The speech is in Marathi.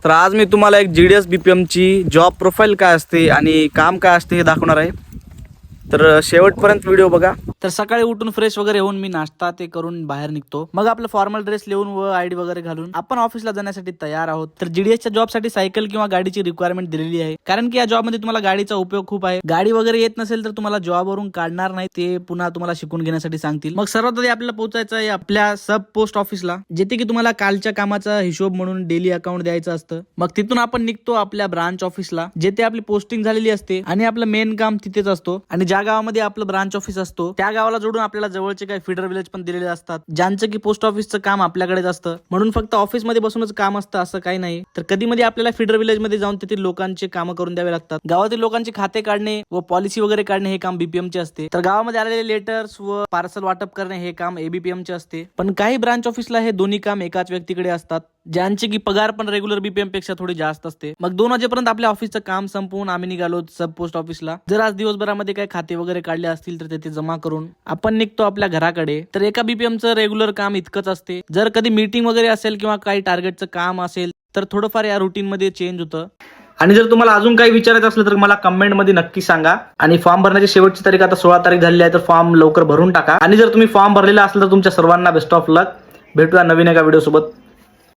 तर आज मी तुम्हाला एक GDS BPM ची जॉब प्रोफाईल काय असते आणि काम काय असते हे दाखवणार आहे. तर शेवटपर्यंत व्हिडिओ बघा. तर सकाळी उठून फ्रेश वगैरे होऊन मी नाश्ता ते करून बाहेर निघतो. मग आपलं फॉर्मल ड्रेस लिहून व आयडी वगैरे घालून आपण ऑफिसला जाण्यासाठी तयार आहोत. तर GDSच्या जॉबसाठी सायकल किंवा गाडीची रिक्वायरमेंट दिलेली आहे, कारण की या जॉबमध्ये तुम्हाला गाडीचा उपयोग खूप आहे. गाडी वगैरे येत नसेल तर तुम्हाला जॉबवरून काढणार नाही, ते पुन्हा तुम्हाला शिकून घेण्यासाठी सांगतील. मग सर्वात आधी आपल्याला पोहोचायचं आहे आपल्या सब पोस्ट ऑफिसला, जिथे की तुम्हाला कालच्या कामाचा हिशोब म्हणून डेली अकाउंट द्यायचं असतं. मग तिथून आपण निघतो आपल्या ब्रांच ऑफिसला, जिथे आपली पोस्टिंग झालेली असते आणि आपलं मेन काम तिथेच असतो. आणि ज्या गावामध्ये आपलं ब्रांच ऑफिस असतो त्या गावाला जोडून आपल्याला जवळचे काही फीडर विलेज पण दिलेले असतात, ज्यांचं की पोस्ट ऑफिसचं काम आपल्याकडेच असतं. म्हणून फक्त ऑफिस मध्ये बसूनच काम असतं असं काही नाही, तर कधी मध्ये आपल्याला फीडर विलेज मध्ये जाऊन तेथील लोकांचे काम करून द्यावे लागतात. गावातील लोकांचे खाते काढणे व पॉलिसी वगैरे काढणे हे काम BPM चे असते. तर गावामध्ये आलेले लेटर्स व पार्सल वाटप करणे हे काम ABPM चे असते. पण काही ब्रांच ऑफिसला हे दोन्ही काम एकाच व्यक्तीकडे असतात, ज्यांची की पगार पण रेग्युलर BPM पेक्षा थोडी जास्त असते. मग 2 वाजेपर्यंत आपल्या ऑफिसचं काम संपवून आम्ही निघालो सब पोस्ट ऑफिसला. जर आज दिवसभरामध्ये काही खाते वगैरे काढले असतील तर तेथे जमा करून आपण निघतो आपल्या घराकडे. तर एका BPMचं रेग्युलर काम इतकंच असते. जर कधी मीटिंग वगैरे असेल किंवा काही टार्गेटचं काम असेल तर थोडंफार या रुटीन मध्ये चेंज होतं. आणि जर तुम्हाला अजून काही विचारायचं असलं तर मला कमेंट मध्ये नक्की सांगा. आणि फॉर्म भरण्याची शेवटची तारीख आता 16 तारीख झालेली आहे, तर फॉर्म लवकर भरून टाका. आणि जर तुम्ही फॉर्म भरलेला असेल तर तुमच्या सर्वांना बेस्ट ऑफ लक. भेटूया नवीन एका व्हिडिओ सोबत.